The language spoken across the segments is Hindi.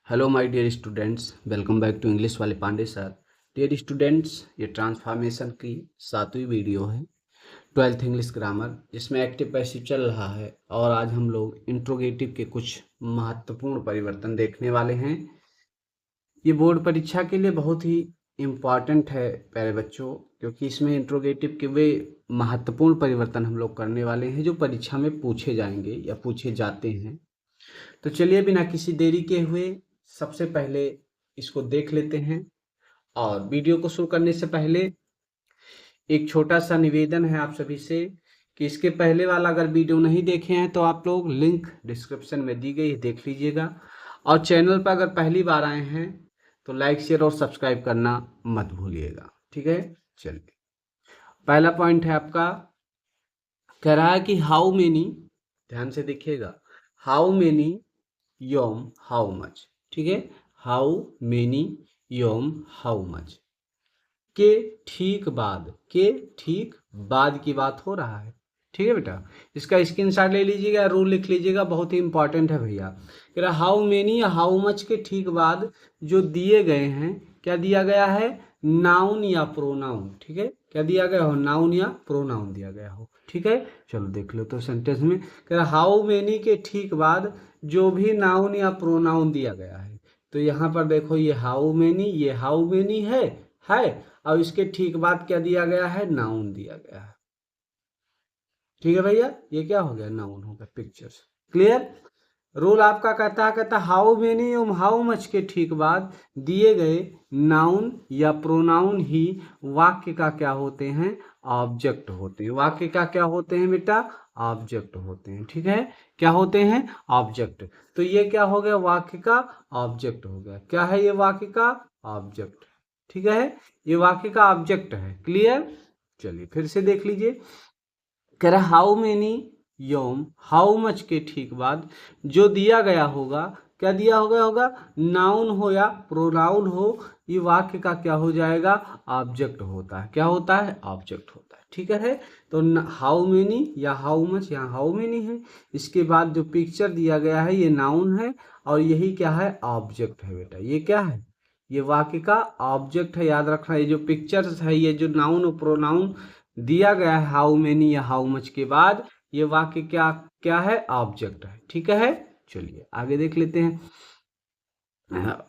Hello my dear students, welcome back to English वाले पांडे सर। डियर स्टूडेंट्स, ये ट्रांसफॉर्मेशन की 7वीं वीडियो है, 12th इंग्लिश ग्रामर। इसमें एक्टिव पैसिव चल रहा है और आज हम लोग इंट्रोगेटिव के कुछ महत्वपूर्ण परिवर्तन देखने वाले हैं। ये बोर्ड परीक्षा के लिए बहुत ही इम्पॉर्टेंट है प्यारे बच्चों, क्योंकि इसमें इंट्रोगेटिव के वे महत्वपूर्ण परिवर्तन हम लोग करने वाले हैं जो परीक्षा में पूछे जाएंगे या पूछे जाते हैं। तो चलिए बिना किसी देरी के हुए सबसे पहले इसको देख लेते हैं। और वीडियो को शुरू करने से पहले एक छोटा सा निवेदन है आप सभी से कि इसके पहले वाला अगर वीडियो नहीं देखे हैं तो आप लोग लिंक डिस्क्रिप्शन में दी गई है, देख लीजिएगा। और चैनल पर अगर पहली बार आए हैं तो लाइक शेयर और सब्सक्राइब करना मत भूलिएगा, ठीक है। चलिए, पहला पॉइंट है आपका, कह रहा है कि हाउ मेनी, ध्यान से देखिएगा, हाउ मेनी योम हाउ मच, ठीक है। हाउ मेनी योम हाउ मच के ठीक बाद, के ठीक बाद की बात हो रहा है, ठीक है बेटा। इसका स्क्रीनशॉट ले लीजिएगा, रूल लिख लीजिएगा, बहुत ही इंपॉर्टेंट है भैया। कह रहा हाउ मेनी या हाउ मच के ठीक बाद जो दिए गए हैं, क्या दिया गया है, नाउन या प्रोनाउन, ठीक है। क्या दिया गया हो, नाउन या प्रोनाउन दिया गया हो, ठीक है। चलो देख लो तो सेंटेंस में कह रहा हाउ मेनी के ठीक बाद जो भी नाउन या प्रोनाउन दिया गया है। तो यहाँ पर देखो, ये हाउ मेनी है और इसके ठीक बाद क्या दिया गया है, नाउन दिया गया है, ठीक है भैया। ये क्या हो गया, नाउन हो गया, पिक्चर्स। क्लियर। रूल आपका कहता हाउ मेनी और हाउ मच के ठीक बाद दिए गए नाउन या प्रोनाउन ही वाक्य का क्या होते हैं, ऑब्जेक्ट होते हैं। वाक्य का क्या होते हैं बेटा, ऑब्जेक्ट होते हैं, ठीक है। क्या होते हैं, ऑब्जेक्ट। तो ये क्या हो गया, वाक्य का ऑब्जेक्ट हो गया। क्या है ये, वाक्य का ऑब्जेक्ट, ठीक है। ये वाक्य का ऑब्जेक्ट है। क्लियर। चलिए फिर से देख लीजिए, कह रहा हाउ मेनी योम हाउ मच के ठीक बाद जो दिया गया होगा, क्या दिया होगा, नाउन हो या प्रोनाउन हो, ये वाक्य का क्या हो जाएगा, ऑब्जेक्ट होता है। क्या होता है, ऑब्जेक्ट होता है, ठीक है। तो हाउ मेनी या हाउ मच, यहाँ हाउ मेनी है, इसके बाद जो पिक्चर दिया गया है ये नाउन है और यही क्या है, ऑब्जेक्ट है बेटा। ये क्या है, ये वाक्य का ऑब्जेक्ट है, याद रखना। ये जो पिक्चर्स है, ये जो नाउन और प्रोनाउन दिया गया है हाउ मेनी या हाउ मच के बाद, ये वाक्य क्या क्या है, ऑब्जेक्ट है, ठीक है। चलिए आगे देख लेते हैं।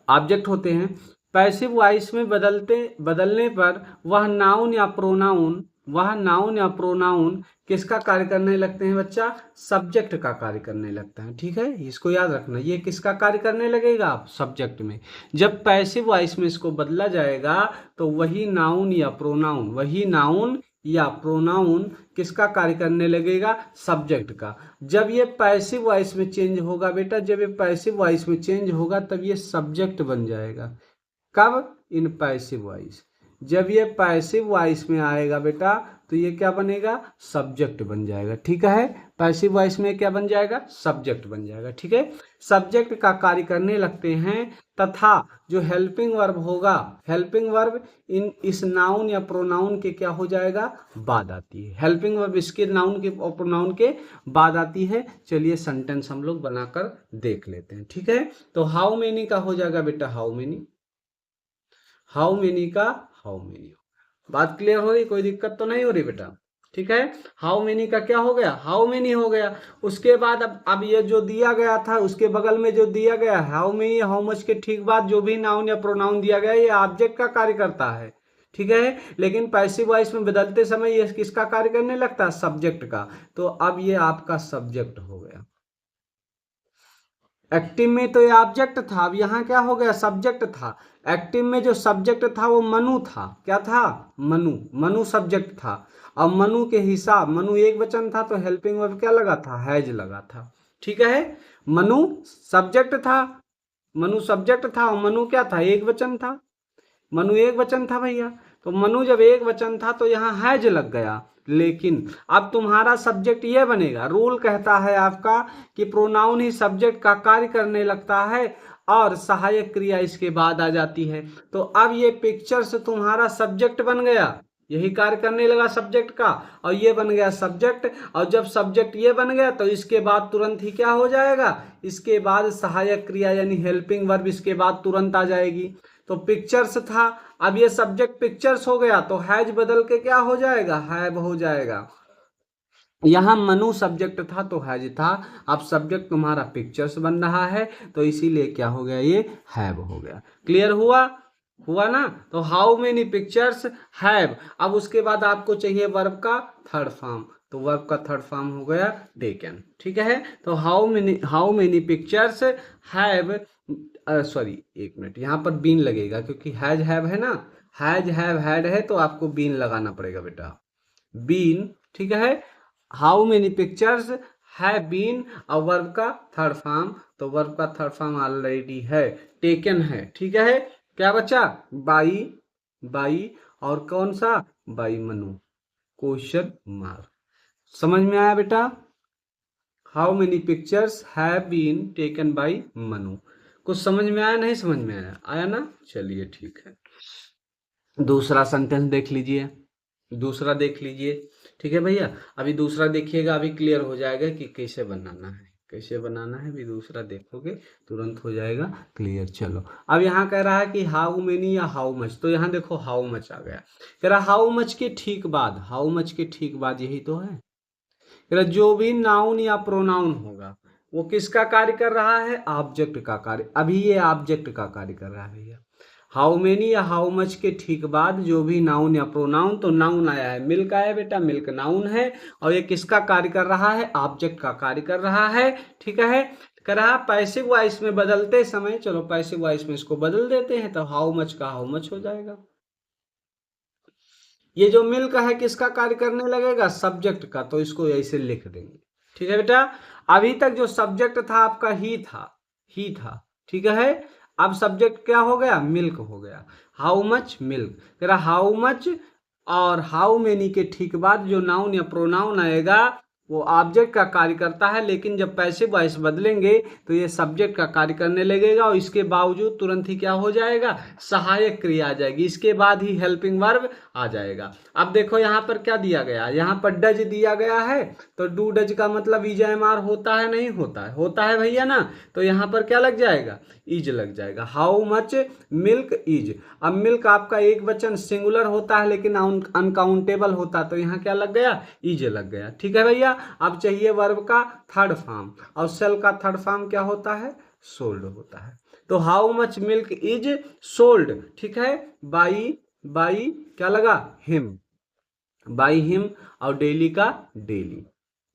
ऑब्जेक्ट होते हैं। पैसिव वॉइस में बदलने पर वह नाउन या प्रोनाउन किसका कार्य करने लगते हैं बच्चा, सब्जेक्ट का कार्य करने लगता है, ठीक है। इसको याद रखना, ये किसका कार्य करने लगेगा, सब्जेक्ट में। जब पैसिव वॉइस में इसको बदला जाएगा तो वही नाउन या प्रोनाउन किसका कार्य करने लगेगा, सब्जेक्ट का। जब ये पैसिव वॉइस में चेंज होगा बेटा, जब ये पैसिव वॉइस में चेंज होगा तब ये सब्जेक्ट बन जाएगा। कब, इन पैसिव वॉइस। जब ये पैसिव वॉइस में आएगा बेटा तो ये क्या बनेगा, सब्जेक्ट बन जाएगा, ठीक है। पैसिव वॉइस में क्या बन जाएगा, सब्जेक्ट बन जाएगा, ठीक है। सब्जेक्ट का कार्य करने लगते हैं तथा जो हेल्पिंग वर्ब होगा, हेल्पिंग वर्ब इस नाउन या प्रोनाउन के क्या हो जाएगा, बाद आती है। हेल्पिंग वर्ब इसके नाउन के और प्रोनाउन के बाद आती है। चलिए सेंटेंस हम लोग बनाकर देख लेते हैं, ठीक है। तो हाउ मेनी का हो जाएगा बेटा, हाउ मेनी का हाउ मेनी। बात क्लियर हो रही, कोई दिक्कत तो नहीं हो रही बेटा, ठीक है। हाउ मेनी का क्या हो गया, हाउ मेनी हो गया। उसके बाद अब ये जो दिया गया था उसके बगल में जो दिया गया हाउ मेनी हाउ मच के ठीक बाद जो भी नाउन या प्रोनाउन दिया गया ये ऑब्जेक्ट का कार्य करता है, ठीक है। लेकिन पैसिव वॉइस में बदलते समय ये किसका कार्य करने लगता है, सब्जेक्ट का। तो अब ये आपका सब्जेक्ट हो गया। एक्टिव में तो ये ऑब्जेक्ट था, अब यहाँ क्या हो गया, सब्जेक्ट था। एक्टिव में जो सब्जेक्ट था वो मनु था, क्या था, मनु सब्जेक्ट था। अब मनु के हिसाब, मनु एक वचन था तो हेल्पिंग वर्ब क्या लगा था, हैज लगा था, ठीक है। मनु सब्जेक्ट था, और मनु क्या था, एक वचन था। मनु एक वचन था भैया, तो मनु जब एक वचन था तो यहाँ हैज लग गया। लेकिन अब तुम्हारा सब्जेक्ट ये बनेगा, रूल कहता है आपका कि प्रोनाउन ही सब्जेक्ट का कार्य करने लगता है और सहायक क्रिया इसके बाद आ जाती है। तो अब ये पिक्चर से तुम्हारा सब्जेक्ट बन गया, यही कार्य करने लगा सब्जेक्ट का, और ये बन गया सब्जेक्ट। और जब सब्जेक्ट ये बन गया तो इसके बाद तुरंत ही क्या हो जाएगा, इसके बाद सहायक क्रिया यानी हेल्पिंग वर्ब इसके बाद तुरंत आ जाएगी। तो पिक्चर्स था, अब ये सब्जेक्ट पिक्चर्स हो गया तो हैज बदल के क्या हो जाएगा, हैव हो जाएगा। यहां मनु सब्जेक्ट था तो हैज था, अब सब्जेक्ट तुम्हारा पिक्चर्स बन रहा है तो इसीलिए क्या हो गया, ये हैव हो गया। क्लियर हुआ ना। तो हाउ मेनी पिक्चर्स हैव। अब उसके बाद आपको चाहिए वर्ब का थर्ड फॉर्म, तो वर्ब का थर्ड फॉर्म हो गया टेकन। ठीक है, तो how many pictures have, sorry एक मिनट, यहाँ पर बीन लगेगा क्योंकि हैज हैव है ना, हैज हैव हैड है तो आपको बीन लगाना पड़ेगा बेटा, बीन। ठीक है, how many pictures have been, और वर्ब का थर्ड फॉर्म, तो वर्ब का थर्ड फॉर्म ऑलरेडी है, टेकन है। ठीक है, क्या बचा, बाई और कौन सा, बाई मनु, क्वेश्चन मार्क। समझ में आया बेटा, how many pictures have been taken by Manu. कुछ समझ में आया, नहीं समझ में आया, आया ना, चलिए ठीक है। दूसरा सेंटेंस देख लीजिए, दूसरा देख लीजिए। ठीक है भैया, अभी दूसरा देखिएगा, अभी क्लियर हो जाएगा कि कैसे बनाना है, कैसे बनाना है, अभी दूसरा देखोगे तुरंत हो जाएगा क्लियर। चलो, अब यहाँ कह रहा है कि हाउ मेनी या हाउ मच, तो यहाँ देखो हाउ मच आ गया। कह रहा हाउ मच के ठीक बाद, हाउ मच के ठीक बाद यही तो है। कह रहा जो भी नाउन या प्रोनाउन होगा वो किसका कार्य कर रहा है, ऑब्जेक्ट का कार्य। अभी ये ऑब्जेक्ट का कार्य कर रहा है भैया। हाउ मेनी या हाउ मच के ठीक बाद जो भी नाउन या प्रोनाउन, तो नाउन आया है, मिल्क आया बेटा, मिल्क नाउन है, और ये किसका कार्य कर रहा है, ऑब्जेक्ट का कार्य कर रहा है। ठीक है, कह रहा पैसिव वॉइस में बदलते समय, चलो पैसिव वॉइस में इसको बदल देते हैं, तो हाउ मच का हाउ मच हो जाएगा। ये जो मिल्क है किसका कार्य करने लगेगा, सब्जेक्ट का, तो इसको ऐसे लिख देंगे। ठीक है बेटा, अभी तक जो सब्जेक्ट था आपका ही था। ठीक है, अब सब्जेक्ट क्या हो गया, मिल्क हो गया। हाउ मच मिल्क, कह रहा हाउ मच और हाउ मेनी के ठीक बाद जो नाउन या प्रोनाउन आएगा वो ऑब्जेक्ट का कार्य करता है, लेकिन जब पैसिव वॉइस बदलेंगे तो ये सब्जेक्ट का कार्य करने लगेगा, और इसके बावजूद तुरंत ही क्या हो जाएगा, सहायक क्रिया आ जाएगी, इसके बाद ही हेल्पिंग वर्ब आ जाएगा। अब देखो यहाँ पर क्या दिया गया, यहाँ पर डज दिया गया है, तो डू डज का मतलब इज एम आर होता है, नहीं होता है, होता है भैया ना, तो यहाँ पर क्या लग जाएगा, इज लग जाएगा। हाउ मच मिल्क इज, अब मिल्क आपका एक वचन सिंगुलर होता है लेकिन अनकाउंटेबल होता है, तो यहाँ क्या लग गया, इज लग गया। ठीक है भैया, अब चाहिए वर्ब का थर्ड फॉर्म, और सेल का थर्ड फॉर्म क्या होता है, सोल्ड होता है। तो how much milk is sold. ठीक है, बाई क्या लगा, हिम, बाई हिम, और डेली का daily,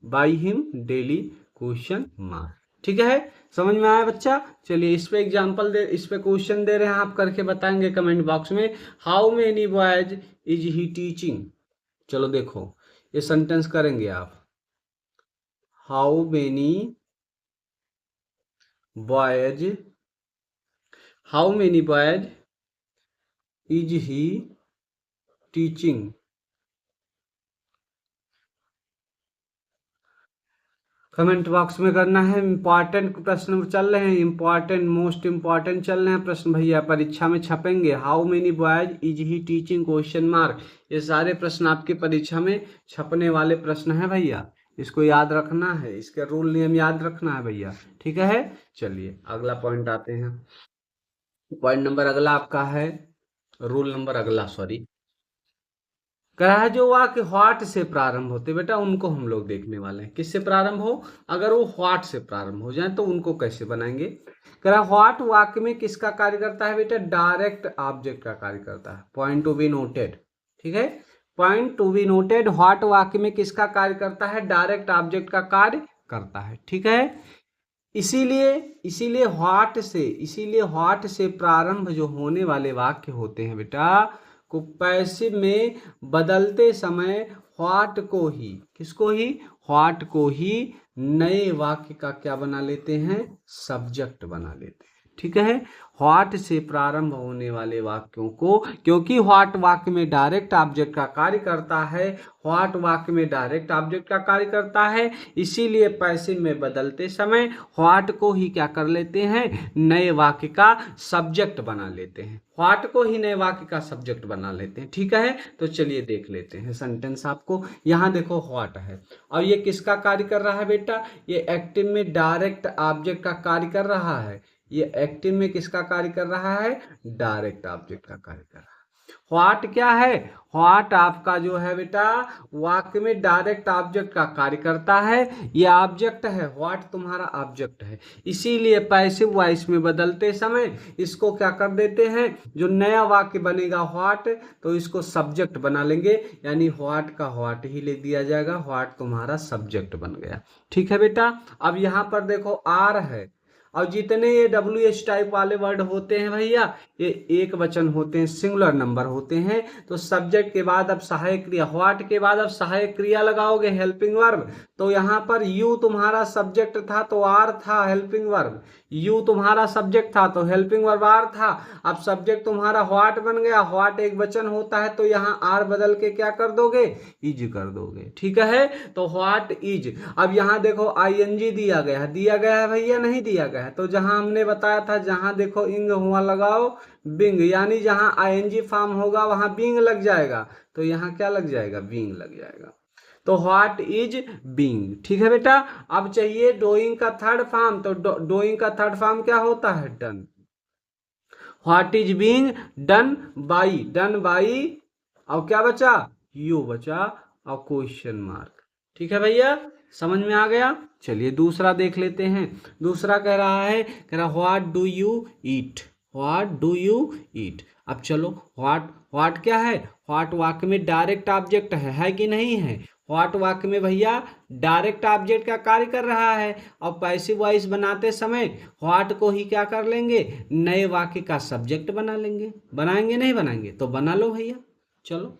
by him daily, question mark. ठीक है, समझ में आया बच्चा। चलिए इस पे एग्जांपल दे, इस पे क्वेश्चन दे रहे हैं, आप करके बताएंगे कमेंट बॉक्स में। How many boys is he teaching, चलो देखो ये सेंटेंस करेंगे आप। How many boys, how many boys is he teaching, comment box में करना है। इंपॉर्टेंट प्रश्न चल रहे हैं, इंपॉर्टेंट मोस्ट इंपॉर्टेंट चल रहे हैं प्रश्न भैया, परीक्षा में छपेंगे। How many boys is he teaching, question mark, ये सारे प्रश्न आपकी परीक्षा में छपने वाले प्रश्न हैं भैया, इसको याद रखना है, इसके रूल नियम याद रखना है भैया। ठीक है, चलिए अगला पॉइंट आते हैं। पॉइंट नंबर अगला आपका है, रूल नंबर अगला सॉरी, कहा है जो वाक्य व्हाट से प्रारंभ होते बेटा उनको हम लोग देखने वाले हैं। किससे प्रारंभ हो, अगर वो व्हाट से प्रारंभ हो जाए तो उनको कैसे बनाएंगे। कह रहा व्हाट वाक्य में किसका कार्य करता है बेटा, डायरेक्ट ऑब्जेक्ट का कार्य करता है। Point to be noted. ठीक है, point to be noted, what वाक्य में किसका कार्य करता है, डायरेक्ट ऑब्जेक्ट का कार्य करता है। ठीक है, इसीलिए व्हाट से प्रारंभ जो होने वाले वाक्य होते हैं बेटा को पैसिव में बदलते समय व्हाट को ही, किसको ही, व्हाट को ही नए वाक्य का क्या बना लेते हैं, सब्जेक्ट बना लेते हैं। ठीक है। व्हाट से प्रारंभ होने वाले वाक्यों को, क्योंकि व्हाट वाक्य में डायरेक्ट ऑब्जेक्ट का कार्य करता है, व्हाट वाक्य में डायरेक्ट ऑब्जेक्ट का कार्य करता है, इसीलिए पैसिव में बदलते समय व्हाट को ही क्या कर लेते हैं, नए वाक्य का सब्जेक्ट बना लेते हैं, व्हाट को ही नए वाक्य का सब्जेक्ट बना लेते हैं। ठीक है, तो चलिए देख लेते हैं सेंटेंस आपको। यहाँ देखो व्हाट है और ये किसका कार्य कर रहा है बेटा, ये एक्टिव में डायरेक्ट ऑब्जेक्ट का कार्य कर रहा है। ये एक्टिव में किसका कार्य कर रहा है, डायरेक्ट ऑब्जेक्ट का कार्य कर रहा है। व्हाट क्या है, व्हाट आपका जो है बेटा वाक्य में डायरेक्ट ऑब्जेक्ट का कार्य करता है, ये ऑब्जेक्ट है, व्हाट तुम्हारा ऑब्जेक्ट है, इसीलिए पैसिव वॉइस में बदलते समय इसको क्या कर देते हैं, जो नया वाक्य बनेगा व्हाट, तो इसको सब्जेक्ट बना लेंगे, यानी व्हाट का व्हाट ही ले दिया जाएगा, व्हाट तुम्हारा सब्जेक्ट बन गया। ठीक है बेटा। अब यहाँ पर देखो आर है, और जितने ये WH टाइप वाले वर्ड होते हैं भैया, ये एक वचन होते हैं, सिंगुलर नंबर होते हैं, तो सब्जेक्ट के बाद अब सहायक क्रिया, व्हाट के बाद अब सहायक क्रिया लगाओगे, हेल्पिंग वर्ब। तो यहाँ पर यू तुम्हारा सब्जेक्ट था तो आर था हेल्पिंग वर्ब, यू तुम्हारा सब्जेक्ट था तो हेल्पिंग वर्ब आर था। अब सब्जेक्ट तुम्हारा व्हाट बन गया, व्हाट एक वचन होता है तो यहाँ आर बदल के क्या कर दोगे, इज कर दोगे। ठीक है, तो व्हाट इज। अब यहाँ देखो ING दिया गया है भैया, नहीं दिया गया है, तो जहां हमने बताया था, जहां देखो इंग हुआ लगाओ बिंग, यानी जहां ING फॉर्म होगा वहां बिंग लग जाएगा, तो यहाँ क्या लग जाएगा, बिंग लग जाएगा। तो व्हाट इज बीइंग। ठीक है बेटा। अब चाहिए डूइंग का थर्ड फॉर्म, तो डूइंग का थर्ड फॉर्म क्या होता है, done. What is being done by, और क्या बचा, यू बचा, और क्वेश्चन मार्क। ठीक है भैया, समझ में आ गया। चलिए दूसरा देख लेते हैं। दूसरा कह रहा what do you eat, what do you eat. अब चलो व्हाट क्या है, व्हाट वाक्य में डायरेक्ट ऑब्जेक्ट है कि नहीं है, व्हाट वाक्य में भैया डायरेक्ट ऑब्जेक्ट का कार्य कर रहा है, और पैसिव वॉइस बनाते समय व्हाट को ही क्या कर लेंगे, नए वाक्य का सब्जेक्ट बना लेंगे। बनाएंगे नहीं बनाएंगे, तो बना लो भैया। चलो,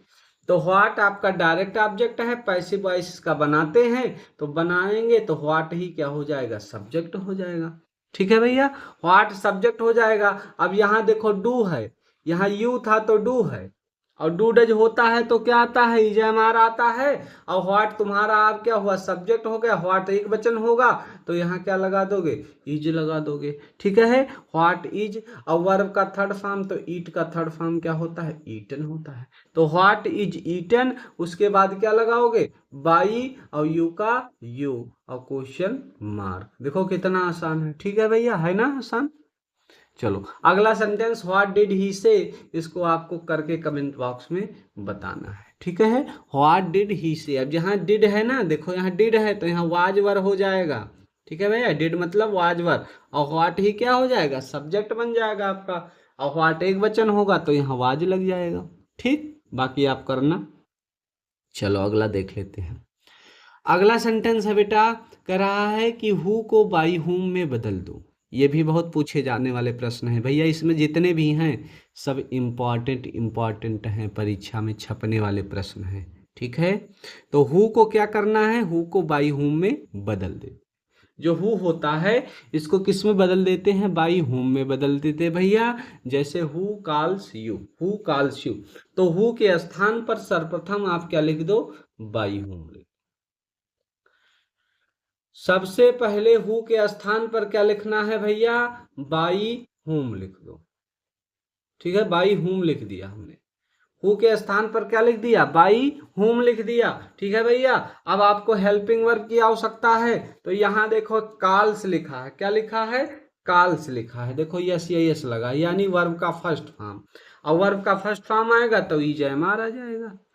तो व्हाट आपका डायरेक्ट ऑब्जेक्ट है, पैसिव वॉइस का बनाते हैं तो बनाएंगे, तो व्हाट ही क्या हो जाएगा, सब्जेक्ट हो जाएगा। ठीक है भैया, व्हाट सब्जेक्ट हो जाएगा। अब यहाँ देखो डू है, यहाँ यू था तो डू है, और डू डज होता है तो क्या आता है, इजमार आता है, और व्हाट तुम्हारा आप क्या हुआ, सब्जेक्ट हो गया, व्हाट एक वचन होगा तो यहाँ क्या लगा दोगे, इज लगा दोगे। ठीक है, व्हाट इज। और वर्ब का थर्ड फॉर्म, तो ईट का थर्ड फॉर्म क्या होता है, ईटन होता है, तो व्हाट इज ईटन, उसके बाद क्या लगाओगे, बाई, और यू का यू, और क्वेश्चन मार्क। देखो कितना आसान है। ठीक है भैया, है ना आसान। चलो अगला सेंटेंस, व्हाट डिड ही से, इसको आपको करके कमेंट बॉक्स में बताना है। ठीक है, व्हाट डिड ही से। अब जहाँ डिड है ना, देखो यहाँ डिड है तो यहाँ वाज वर हो जाएगा। ठीक है भैया, डिड मतलब वाज वर, और व्हाट ही क्या हो जाएगा, सब्जेक्ट बन जाएगा आपका, और व्हाट एक वचन होगा तो यहाँ वाज लग जाएगा। ठीक, बाकी आप करना। चलो अगला देख लेते हैं। अगला सेंटेंस है बेटा, कह रहा है कि हु को बाई हुम में बदल दो। ये भी बहुत पूछे जाने वाले प्रश्न हैं भैया, इसमें जितने भी हैं सब इम्पॉर्टेंट हैं, परीक्षा में छपने वाले प्रश्न हैं। ठीक है, तो हु को क्या करना है, हु को बाई हुम में बदल दे। जो हु होता है इसको किस में बदल देते हैं, बाई हुम में बदल देते हैं भैया। जैसे who calls you, who calls you, तो हु के स्थान पर सर्वप्रथम आप क्या लिख दो, बाई हुम लिख। सबसे पहले हु के स्थान पर क्या लिखना है भैया, बाई हुम लिख दो। ठीक है, बाई हुम लिख दिया हमने, हु के स्थान पर क्या लिख दिया, बाई हुम लिख दिया। ठीक है भैया, अब आपको हेल्पिंग वर्ब की आवश्यकता है, तो यहाँ देखो कॉल्स लिखा है, क्या लिखा है, कॉल्स लिखा है, देखो यस यस लगा, यानी वर्ब का फर्स्ट फॉर्म, और वर्ब का फर्स्ट फॉर्म आएगा तो इजएमआर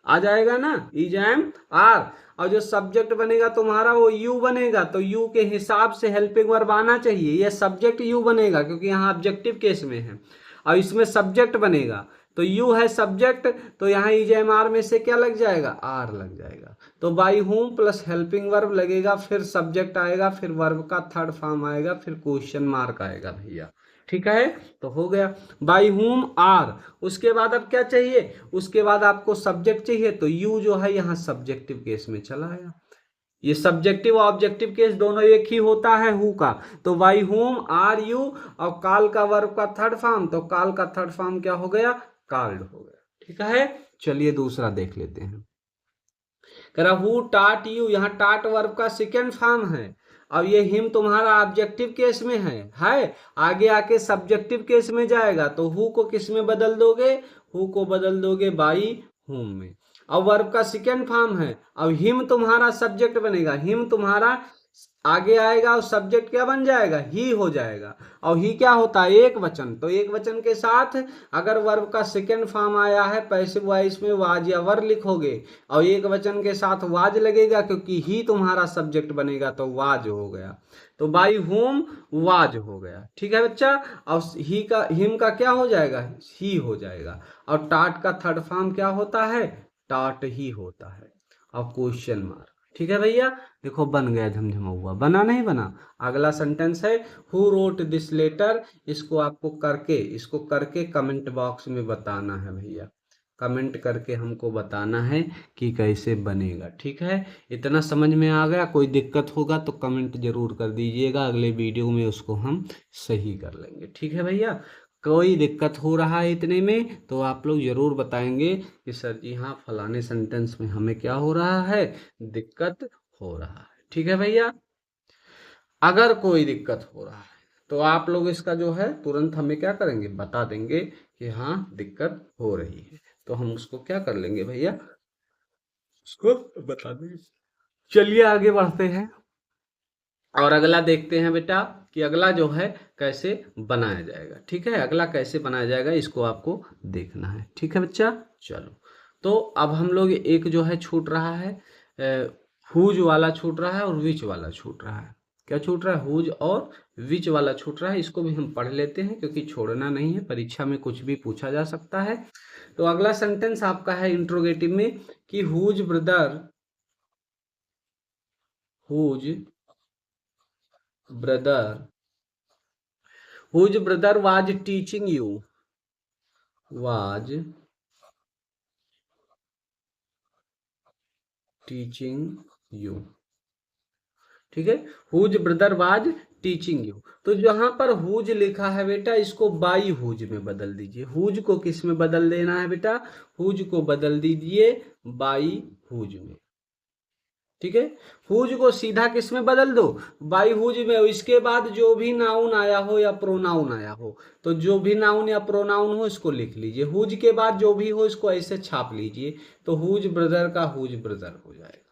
आ जाएगा ना, इजएमआर। और जो सब्जेक्ट बनेगा तुम्हारा वो यू बनेगा, तो यू के हिसाब से हेल्पिंग वर्ब आना चाहिए, ये सब्जेक्ट यू बनेगा क्योंकि यहाँ ऑब्जेक्टिव केस में है, और इसमें सब्जेक्ट बनेगा, तो यू है सब्जेक्ट, तो यहाँ इजएमआर में से क्या लग जाएगा, आर लग जाएगा, तो by home plus helping verb लगेगा, फिर सब्जेक्ट आएगा, फिर वर्ब का थर्ड फॉर्म आएगा, फिर क्वेश्चन मार्क आएगा भैया। ठीक है, तो हो गया बाई होम आर। उसके बाद अब क्या चाहिए, उसके बाद आपको सब्जेक्ट चाहिए, तो यू जो है यहाँ सब्जेक्टिव केस में चला आया, ये सब्जेक्टिव और ऑब्जेक्टिव केस दोनों एक ही होता है हु का। तो बाई हुम आर यू, और काल का वर्ब का थर्ड फॉर्म, तो काल का थर्ड फॉर्म क्या हो गया, कॉल्ड हो गया। ठीक है, चलिए दूसरा देख लेते हैं। कह रहा हु टाट यू, यहाँ टाट वर्ब का सेकेंड फॉर्म है। अब ये हिम तुम्हारा ऑब्जेक्टिव केस में है, आगे आके सब्जेक्टिव केस में जाएगा, तो हु को किस में बदल दोगे, हु को बदल दोगे बाई हुम में। अब वर्ब का सेकेंड फॉर्म है, अब हिम तुम्हारा सब्जेक्ट बनेगा, हिम तुम्हारा आगे आएगा और सब्जेक्ट क्या बन जाएगा, ही हो जाएगा। और ही क्या होता है, एक वचन, तो एक वचन के साथ अगर वर्ब का सेकेंड फॉर्म आया है पैसिव वॉइस में वाज या वर लिखोगे, और एक वचन के साथ वाज लगेगा क्योंकि ही तुम्हारा सब्जेक्ट बनेगा, तो वाज हो गया। तो बाई होम वाज हो गया। ठीक है बच्चा, और ही का हिम का क्या हो जाएगा, ही हो जाएगा। और टाट का थर्ड फॉर्म क्या होता है, टाट ही होता है। और क्वेश्चन मार्क। ठीक है भैया, देखो बन गया झमझमा हुआ, बना नहीं बना। अगला सेंटेंस है हु रोट दिस लेटर, इसको करके कमेंट बॉक्स में बताना है भैया, कमेंट करके हमको बताना है कि कैसे बनेगा। ठीक है, इतना समझ में आ गया, कोई दिक्कत होगा तो कमेंट जरूर कर दीजिएगा, अगले वीडियो में उसको हम सही कर लेंगे। ठीक है भैया, कोई दिक्कत हो रहा है इतने में तो आप लोग जरूर बताएंगे कि सर जी हाँ फलाने सेंटेंस में हमें क्या हो रहा है, दिक्कत हो रहा है। ठीक है भैया, अगर कोई दिक्कत हो रहा है तो आप लोग इसका जो है तुरंत हमें क्या करेंगे, बता देंगे कि हाँ दिक्कत हो रही है, तो हम उसको क्या कर लेंगे भैया, उसको बता देंगे। चलिए आगे बढ़ते हैं और अगला देखते हैं बेटा कि अगला जो है कैसे बनाया जाएगा। ठीक है, अगला कैसे बनाया जाएगा इसको आपको देखना है। ठीक है बच्चा, चलो तो अब हम लोग एक जो है छूट रहा है, हुज वाला छूट रहा है और विच वाला छूट रहा है। क्या छूट रहा है, हुज और विच वाला छूट रहा है, इसको भी हम पढ़ लेते हैं क्योंकि छोड़ना नहीं है, परीक्षा में कुछ भी पूछा जा सकता है। तो अगला सेंटेंस आपका है इंट्रोगेटिव में कि whose brother brother whose brother was teaching you, was teaching you। ठीक है, whose brother was teaching you, तो जहां पर हुज लिखा है बेटा इसको बाई हुज में बदल दीजिए। हुज को किस में बदल देना है बेटा, हुज को बदल दीजिए बाई हुज में। ठीक है, हुज को सीधा किस में बदल दो, बाई हुज में। इसके बाद जो भी नाउन आया हो या प्रोनाउन आया हो, तो जो भी नाउन या प्रोनाउन हो इसको लिख लीजिए, हुज के बाद जो भी हो इसको ऐसे छाप लीजिए, तो हुज ब्रदर का हुज ब्रदर हो जाएगा।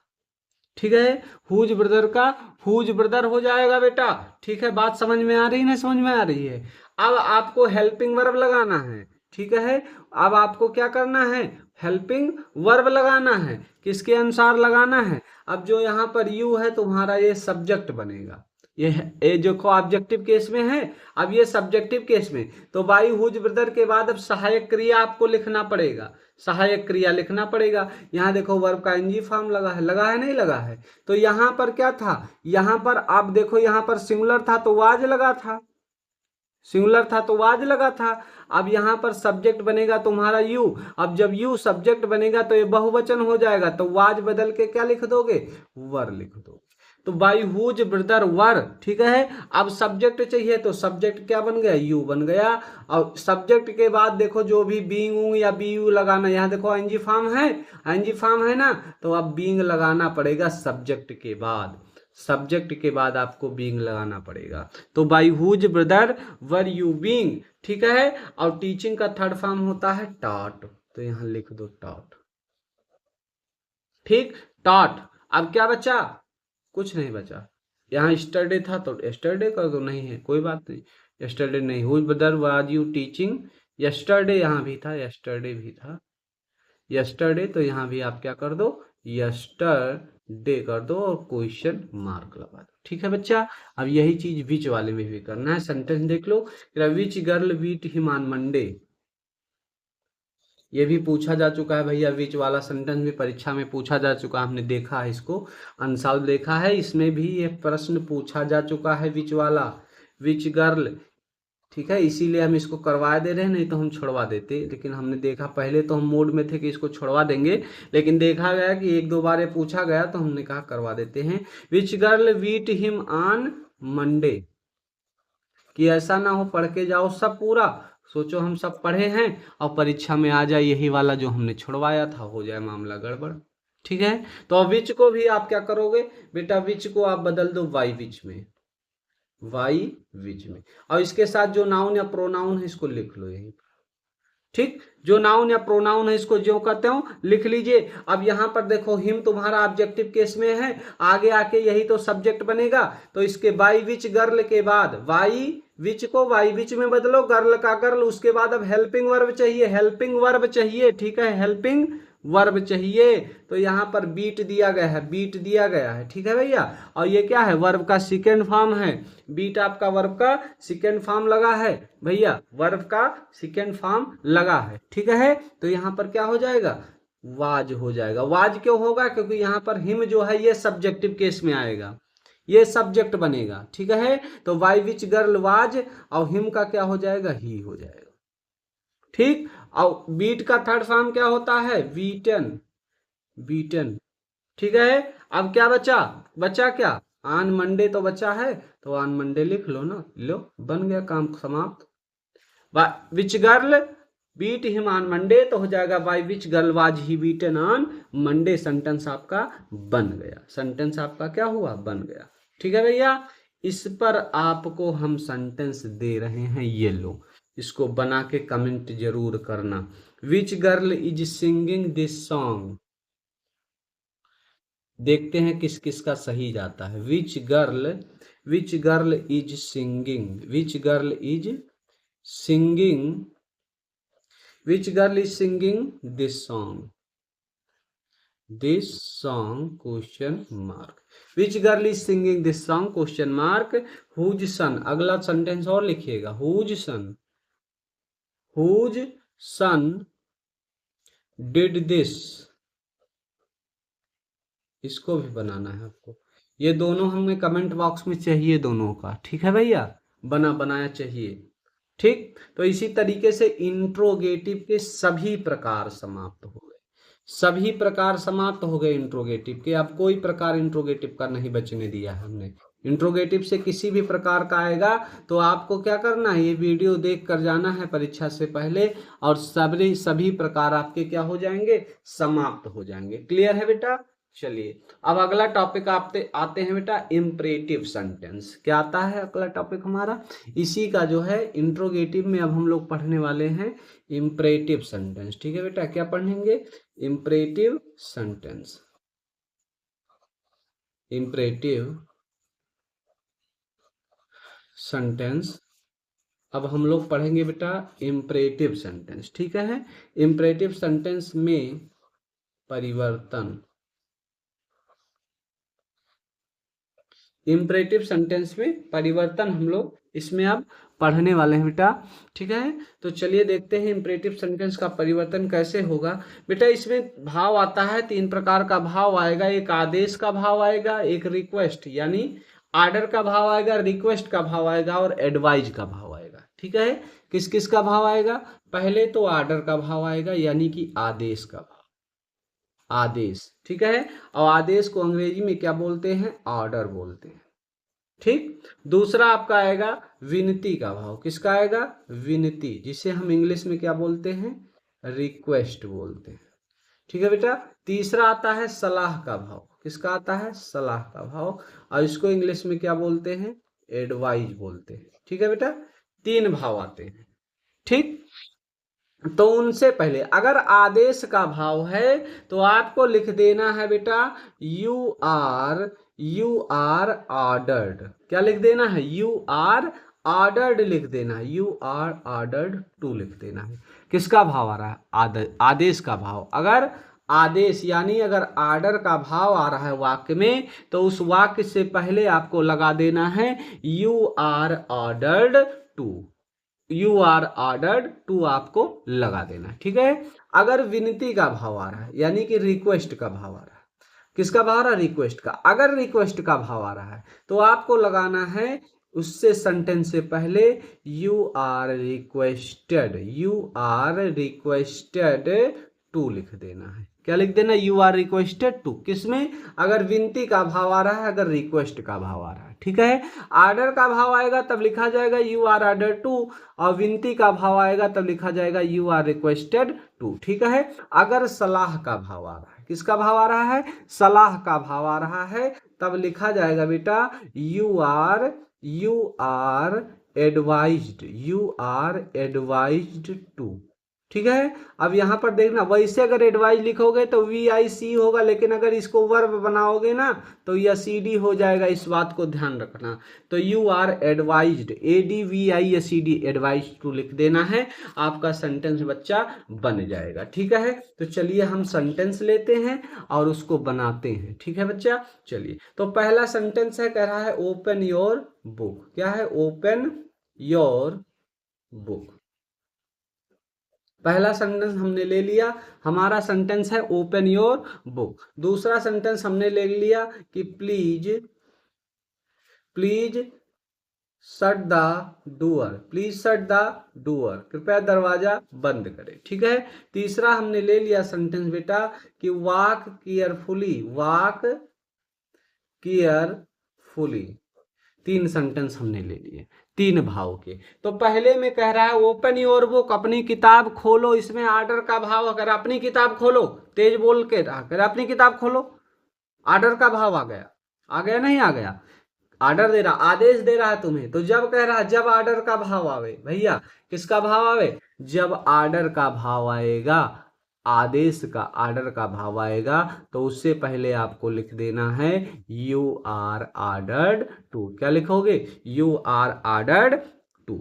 ठीक है, हुज ब्रदर का हुज ब्रदर हो जाएगा बेटा। ठीक है, बात समझ में आ रही है ना, समझ में आ रही है। अब आपको हेल्पिंग वर्ब लगाना है। ठीक है, अब आपको क्या करना है, हेल्पिंग वर्ब लगाना है। किसके अनुसार लगाना है, अब जो यहाँ पर यू है तुम्हारा ये सब्जेक्ट बनेगा, ये जो को ऑब्जेक्टिव केस में है, अब ये सब्जेक्टिव केस में, तो बाई हुज ब्रदर के बाद अब सहायक क्रिया आपको लिखना पड़ेगा, सहायक क्रिया लिखना पड़ेगा। यहाँ देखो वर्ब का एनजी फॉर्म लगा है नहीं लगा है, तो यहाँ पर क्या था, यहाँ पर आप देखो यहाँ पर सिंगुलर था तो वाज लगा था, सिंगुलर था तो वाज लगा था। अब यहाँ पर सब्जेक्ट बनेगा तुम्हारा यू, अब जब यू सब्जेक्ट बनेगा तो ये बहुवचन हो जाएगा, तो वाज बदल के क्या लिख दोगे, वर लिख दोगे। तो बाई हुज ब्रदर वर। ठीक है, अब सब्जेक्ट चाहिए तो सब्जेक्ट क्या बन गया, यू बन गया। और सब्जेक्ट के बाद देखो जो भी बीइंग या बी यू लगाना, यहाँ देखो एनजी फॉर्म है, एनजी फॉर्म है ना, तो अब बीइंग लगाना पड़ेगा सब्जेक्ट के बाद, सब्जेक्ट के बाद आपको बीइंग लगाना पड़ेगा। तो by whose brother were you being. ठीक है, और टीचिंग का थर्ड फॉर्म होता है टॉट, तो यहां लिख दो टॉट। ठीक, टॉट। अब क्या बचा, कुछ नहीं बचा, यहाँ स्टरडे था तो यस्टरडे कर दो, नहीं है कोई बात नहीं, यस्टरडे नहीं, whose brother was you teaching yesterday, यहाँ भी था यस्टरडे भी था, यस्टरडे, तो यहाँ भी आप क्या कर दो, यस्टरडे कर दो और क्वेश्चन मार्क लगा दो। ठीक है बच्चा, अब यही चीज विच वाले में भी करना है। सेंटेंस देख लो, which girl beat him on Monday, ये भी पूछा जा चुका है भैया, विच वाला सेंटेंस भी परीक्षा में पूछा जा चुका, हमने देखा है इसको, अनसॉल्व देखा है, इसमें भी ये प्रश्न पूछा जा चुका है विच वाला, विच गर्ल। ठीक है, इसीलिए हम इसको करवा दे रहे हैं, नहीं तो हम छुड़वा देते, लेकिन हमने देखा पहले तो हम मूड में थे कि इसको छुड़वा देंगे, लेकिन देखा गया कि एक दो बार ये पूछा गया तो हमने कहा करवा देते हैं। Which girl beat him on Monday, कि ऐसा ना हो पढ़ के जाओ सब पूरा, सोचो हम सब पढ़े हैं और परीक्षा में आ जाए यही वाला जो हमने छुड़वाया था, हो जाए मामला गड़बड़। ठीक है, तो अब विच को भी आप क्या करोगे बेटा, विच को आप बदल दो वाई विच में, वाई विच में, और इसके साथ जो नाउन या प्रोनाउन है इसको लिख लो यहीं। ठीक, जो नाउन या प्रोनाउन है इसको जो कहते हो लिख लीजिए। अब यहां पर देखो हिम तुम्हारा ऑब्जेक्टिव केस में है, आगे आके यही तो सब्जेक्ट बनेगा, तो इसके बाई विच गर्ल के बाद वाई विच को वाई विच में बदलो, गर्ल का गर्ल, उसके बाद अब हेल्पिंग वर्ब चाहिए, हेल्पिंग वर्ब चाहिए। ठीक है, हेल्पिंग वर्ब चाहिए, तो यहां पर बीट दिया गया है, बीट दिया गया है। ठीक है भैया, और ये क्या है, वर्ब का सेकेंड फॉर्म है, बीट आपका वर्ब का सेकेंड फॉर्म लगा है भैया, वर्ब का सेकेंड फॉर्म लगा है। ठीक है, तो यहां पर क्या हो जाएगा, वाज हो जाएगा। वाज क्यों होगा, क्योंकि यहां पर हिम जो है ये सब्जेक्टिव केस में आएगा, ये सब्जेक्ट बनेगा। ठीक है, तो वाई विच गर्ल वाज, और हिम का क्या हो जाएगा, ही हो जाएगा। ठीक, और बीट का थर्ड फॉर्म क्या होता है, बीटन, बीटन। ठीक है, अब क्या बचा, बचा क्या, ऑन मंडे तो बचा है, तो ऑन मंडे लिख लो ना, लो बन गया काम समाप्त। Which girl beat him on Monday, तो हो जाएगा by which girl was he beaten on Monday, sentence आपका बन गया, सेंटेंस आपका क्या हुआ, बन गया। ठीक है भैया, इस पर आपको हम सेंटेंस दे रहे हैं, ये लो, इसको बना के कमेंट जरूर करना। Which girl is singing this song, देखते हैं किस किस का सही जाता है। Which girl is singing, which girl is singing, which girl is singing this song, this song question mark, which girl is singing this song question mark, whose son, अगला सेंटेंस और लिखिएगा, whose son, whose son did this, इसको भी बनाना है आपको, ये दोनों हमें कमेंट बॉक्स में चाहिए दोनों का। ठीक है भैया, बनाया चाहिए। ठीक, तो इसी तरीके से इंट्रोगेटिव के सभी प्रकार समाप्त हो गए, सभी प्रकार समाप्त हो गए इंट्रोगेटिव के, अब कोई प्रकार इंट्रोगेटिव का नहीं बचने दिया है हमने। इंट्रोगेटिव से किसी भी प्रकार का आएगा तो आपको क्या करना है, ये वीडियो देख कर जाना है परीक्षा से पहले, और सभी प्रकार आपके क्या हो जाएंगे, समाप्त हो जाएंगे। क्लियर है बेटा, चलिए अब अगला टॉपिक आते हैं बेटा, इंपरेटिव सेंटेंस। क्या आता है अगला टॉपिक हमारा, इसी का जो है इंट्रोगेटिव में अब हम लोग पढ़ने वाले हैं इंपरेटिव सेंटेंस। ठीक है बेटा, क्या पढ़ेंगे, इंपरेटिव सेंटेंस, इंपरेटिव सेंटेंस। अब हम लोग पढ़ेंगे बेटा इंपरेटिव सेंटेंस। ठीक है, इंपरेटिव सेंटेंस में परिवर्तन, इंपरेटिव सेंटेंस में परिवर्तन हम लोग इसमें अब पढ़ने वाले हैं बेटा। ठीक है, तो चलिए देखते हैं इंपरेटिव सेंटेंस का परिवर्तन कैसे होगा। बेटा इसमें भाव आता है, तीन प्रकार का भाव आएगा, एक आदेश का भाव आएगा, एक रिक्वेस्ट यानी आर्डर का भाव आएगा, रिक्वेस्ट का भाव आएगा, और एडवाइज का भाव आएगा। ठीक है, किस किस का भाव आएगा, पहले तो आर्डर का भाव आएगा यानी कि आदेश का भाव, आदेश। ठीक है, और आदेश को अंग्रेजी में क्या बोलते हैं, ऑर्डर बोलते हैं। ठीक, दूसरा आपका आएगा विनती का भाव, किसका आएगा, विनती, जिसे हम इंग्लिश में क्या बोलते हैं, रिक्वेस्ट बोलते हैं। ठीक है बेटा, तीसरा आता है सलाह का भाव, किसका आता है, सलाह का भाव, और इसको इंग्लिश में क्या बोलते हैं, एडवाइज बोलते हैं। ठीक है बेटा, तीन भाव आते हैं। ठीक, तो उनसे पहले अगर आदेश का भाव है तो आपको लिख देना है बेटा यू आर ऑर्डर्ड, क्या लिख देना है, यू आर ऑर्डर्ड लिख देना है, यू आर ऑर्डर्ड टू लिख देना है। किसका भाव आ रहा है, आदेश का भाव। अगर आदेश यानी अगर ऑर्डर का भाव आ रहा है वाक्य में, तो उस वाक्य से पहले आपको लगा देना है you are ordered to, you are ordered to आपको लगा देना है। ठीक है, अगर विनती का भाव आ रहा है यानी कि रिक्वेस्ट का भाव आ रहा है, किसका भाव आ रहा है, रिक्वेस्ट का, अगर रिक्वेस्ट का भाव आ रहा है तो आपको लगाना है उससे सेंटेंस से पहले यू आर रिक्वेस्टेड टू लिख देना है। क्या लिख देना? You are requested to. किसमें? अगर विनती का भाव आ रहा है, अगर रिक्वेस्ट का भाव आ रहा है, ठीक है। आर्डर का भाव आएगा तब लिखा जाएगा यू आर आर्डर टू, और विनती का भाव आएगा तब लिखा जाएगा यू आर रिक्वेस्टेड टू, ठीक है। अगर सलाह का भाव आ रहा है, किसका भाव आ रहा है? सलाह का भाव आ रहा है, तब लिखा जाएगा बेटा यू आर एडवाइज्ड टू, ठीक है। अब यहां पर देखना, वैसे अगर एडवाइज लिखोगे तो VIC होगा, लेकिन अगर इसको वर्ब बनाओगे ना तो यह CD हो जाएगा, इस बात को ध्यान रखना। तो you are advised, ADVISED, advise to लिख देना है, आपका सेंटेंस बच्चा बन जाएगा, ठीक है। तो चलिए हम सेंटेंस लेते हैं और उसको बनाते हैं, ठीक है बच्चा। चलिए, तो पहला सेंटेंस है, कह रहा है ओपन योर बुक। क्या है? Open your book. पहला सेंटेंस हमने ले लिया, हमारा सेंटेंस है ओपन योर बुक। दूसरा सेंटेंस हमने ले लिया कि please shut the door, please shut the door, कृपया दरवाजा बंद करें, ठीक है। तीसरा हमने ले लिया सेंटेंस बेटा कि वॉक केयरफुली। तीन सेंटेंस हमने ले लिए, तीन भाव के। तो पहले में कह रहा है ओपन योर बुक, अपनी किताब खोलो। इसमें आर्डर का भाव, अगर अपनी किताब खोलो, तेज बोल के अगर अपनी किताब खोलो, आर्डर का भाव आ गया नहीं आ गया? आर्डर दे रहा, आदेश दे रहा है तुम्हें। तो जब कह रहा है, जब आर्डर का भाव आवे, भैया किसका भाव आवे? जब आर्डर का भाव आएगा, आदेश का, आर्डर का भाव आएगा, तो उससे पहले आपको लिख देना है यू आर आर्डर्ड टू। क्या लिखोगे? You are ordered to.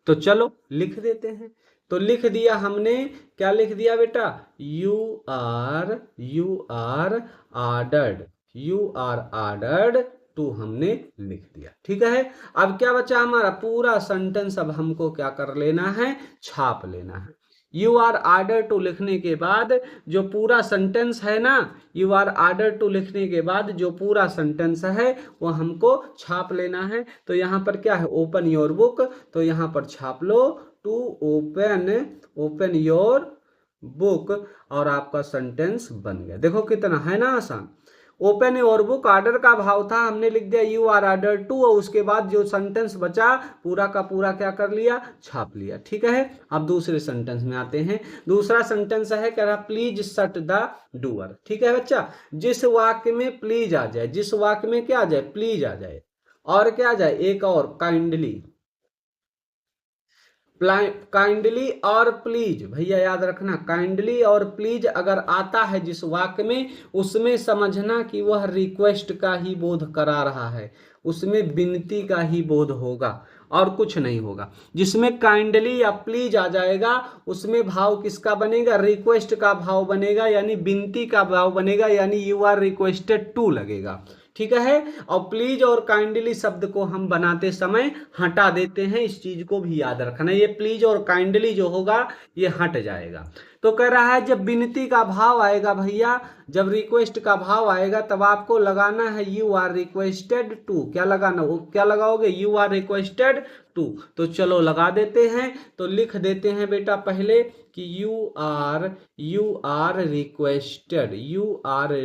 तो चलो लिख देते हैं। तो लिख दिया हमने, क्या लिख दिया बेटा? यू आर आर्डर्ड टू हमने लिख दिया, ठीक है। अब क्या बचा हमारा? पूरा सेंटेंस अब हमको क्या कर लेना है? छाप लेना है। यू आर आर्डर टू लिखने के बाद जो पूरा सेंटेंस है ना, यू आर आर्डर टू लिखने के बाद जो पूरा सेंटेंस है वो हमको छाप लेना है। तो यहाँ पर क्या है? ओपन योर बुक, तो यहाँ पर छाप लो टू ओपन योर बुक, और आपका सेंटेंस बन गया। देखो कितना है ना आसान। ओपन योर बुक, आर्डर का भाव था, हमने लिख दिया यू आर आर्डर टू, और उसके बाद जो सेंटेंस बचा पूरा का पूरा क्या कर लिया? छाप लिया, ठीक है। अब दूसरे सेंटेंस में आते हैं। दूसरा सेंटेंस है, कह रहा प्लीज शट द डोर, ठीक है बच्चा। जिस वाक्य में प्लीज आ जाए, जिस वाक्य में क्या आ जाए? प्लीज आ जाए, और क्या आ जाए? एक और काइंडली और प्लीज, भैया याद रखना, काइंडली और प्लीज अगर आता है जिस वाक्य में, उसमें समझना कि वह रिक्वेस्ट का ही बोध करा रहा है, उसमें विनती का ही बोध होगा और कुछ नहीं होगा। जिसमें काइंडली या प्लीज आ जाएगा उसमें भाव किसका बनेगा? रिक्वेस्ट का भाव बनेगा, यानी विनती का भाव बनेगा, यानी यू आर रिक्वेस्टेड टू लगेगा, ठीक है। और प्लीज और काइंडली शब्द को हम बनाते समय हटा देते हैं, इस चीज को भी याद रखना। ये प्लीज और काइंडली जो होगा ये हट जाएगा। तो कह रहा है जब विनती का भाव आएगा भैया, जब रिक्वेस्ट का भाव आएगा, तब आपको लगाना है यू आर रिक्वेस्टेड टू। क्या लगाना? वो क्या लगाओगे? You are requested to. तो चलो लगा देते हैं। तो लिख देते हैं बेटा पहले कि यू आर